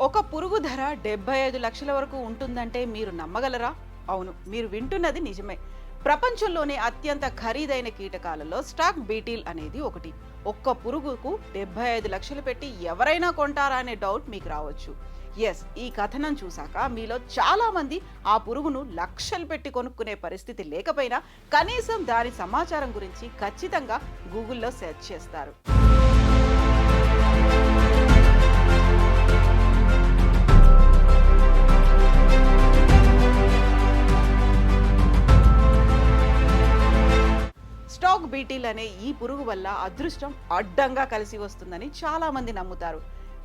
ఒక పురుగు ధర 75 లక్షల వరకు ఉంటుందంటే మీరు నమ్మగలరా? అవును, మీరు వింటున్నది నిజమే. ప్రపంచంలోనే అత్యంత ఖరీదైన కీటకాలలో స్టాక్ బీటిల్ అనేది ఒకటి. ఒక్క పురుగుకు 75 లక్షలు పెట్టి ఎవరైనా కొంటారా అనే డౌట్ మీకు రావచ్చు. ఎస్, ఈ కథనం చూసాక మీలో చాలా మంది ఆ పురుగును లక్షలు పెట్టి కొనుక్కునే పరిస్థితి లేకపోయినా కనీసం దాని సమాచారం గురించి ఖచ్చితంగా గూగుల్లో సెర్చ్ చేస్తారు. స్టాక్ బీటిల్ అనే ఈ పురుగు వల్ల అదృష్టం అడ్డంగా కలిసి వస్తుందని చాలా మంది నమ్ముతారు.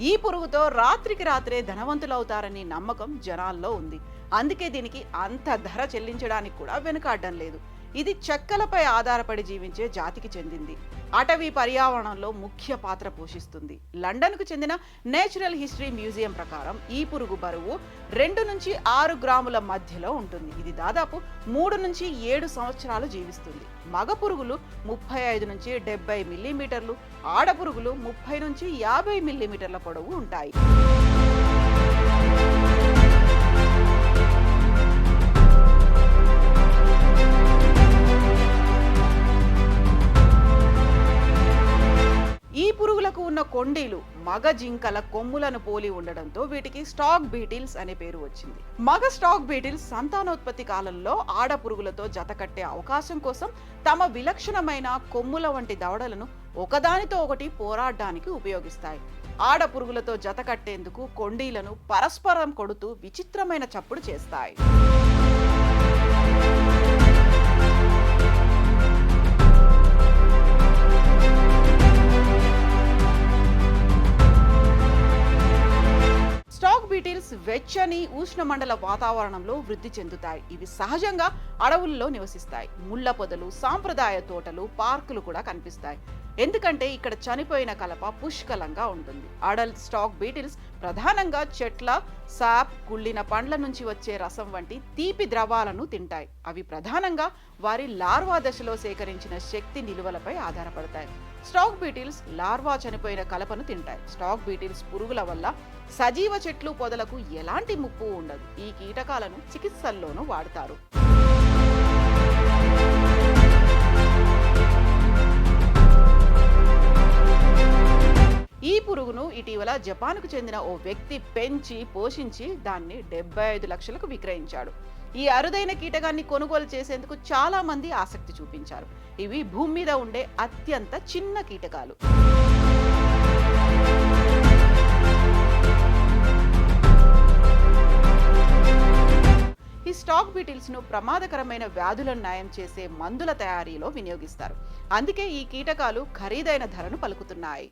ఈ పురుగుతో రాత్రికి రాత్రే ధనవంతులవుతారని నమ్మకం జనాల్లో ఉంది. అందుకే దీనికి అంత ధర చెల్లించడానికి కూడా వెనుకాడడం లేదు. ఇది చెక్కలపై ఆధారపడి జీవించే జాతికి చెందింది. అటవీ పర్యావరణంలో ముఖ్య పాత్ర పోషిస్తుంది. లండన్కు చెందిన నేచురల్ హిస్టరీ మ్యూజియం ప్రకారం ఈ పురుగు బరువు 2 నుంచి 6 గ్రాముల మధ్యలో ఉంటుంది. ఇది దాదాపు 3 నుంచి 7 సంవత్సరాలు జీవిస్తుంది. మగ పురుగులు 35 నుంచి 70 మిల్లీమీటర్లు, ఆడ పురుగులు 30 నుంచి 50 మిల్లీమీటర్ల పొడవు ఉంటాయి. ఈ పురుగులకు ఉన్న కొండీలు మగ జింకల కొమ్ములను పోలి ఉండడంతో వీటికి స్టాక్ బీటిల్స్ అనే పేరు వచ్చింది. మగ స్టాక్ బీటిల్స్ సంతానోత్పత్తి కాలంలో ఆడ పురుగులతో జతకట్టే అవకాశం కోసం తమ విలక్షణమైన కొమ్ముల వంటి దవడలను ఒకదానితో ఒకటి పోరాడడానికి ఉపయోగిస్తాయి. ఆడ పురుగులతో జతకట్టేందుకు కొండీలను పరస్పరం కొడుతూ విచిత్రమైన చప్పుడు చేస్తాయి. స్టాక్ బీటిల్స్ వెచ్చని ఉష్ణమండల వాతావరణంలో వృద్ధి చెందుతాయి. ఇవి సహజంగా అడవుల్లో నివసిస్తాయి. ముళ్ళ పొదలు, సాంప్రదాయ తోటలు, పార్కులు కూడా కనిపిస్తాయి. ఎందుకంటే ఇక్కడ చనిపోయిన కలప పుష్కలంగా ఉంటుంది. అడల్ట్ స్టాక్ బీటిల్స్ ప్రధానంగా చెట్ల సాప్, కుళ్ళిన పండ్ల నుంచి వచ్చే రసం వంటి తీపి ద్రవాలను తింటాయి. అవి ప్రధానంగా వారి లార్వా దశలో సేకరించిన శక్తి నిలువలపై ఆధారపడతాయి. స్టాక్ బీటిల్స్ లార్వా చనిపోయిన కలపను తింటాయి. స్టాక్ బీటిల్స్ పురుగుల వల్ల సజీవ చెట్లు, పొదలకు ఎలాంటి ముప్పు ఉండదు. ఈ కీటకాలను చికిత్సల్లోనూ వాడతారు. ఈ పురుగును ఇటీవల జపాన్కు చెందిన ఓ వ్యక్తి పెంచి పోషించి దాన్ని 75 లక్షలకు విక్రయించాడు. ఈ అరుదైన కీటకాన్ని కొనుగోలు చేసేందుకు చాలా మంది ఆసక్తి చూపించారు. ఇవి భూమి మీద ఉండే అత్యంత చిన్న కీటకాలు. ఈ స్టాక్ బీటిల్స్ ను ప్రమాదకరమైన వ్యాధులను నయం చేసే మందుల తయారీలో వినియోగిస్తారు. అందుకే ఈ కీటకాలు ఖరీదైన ధరను పలుకుతున్నాయి.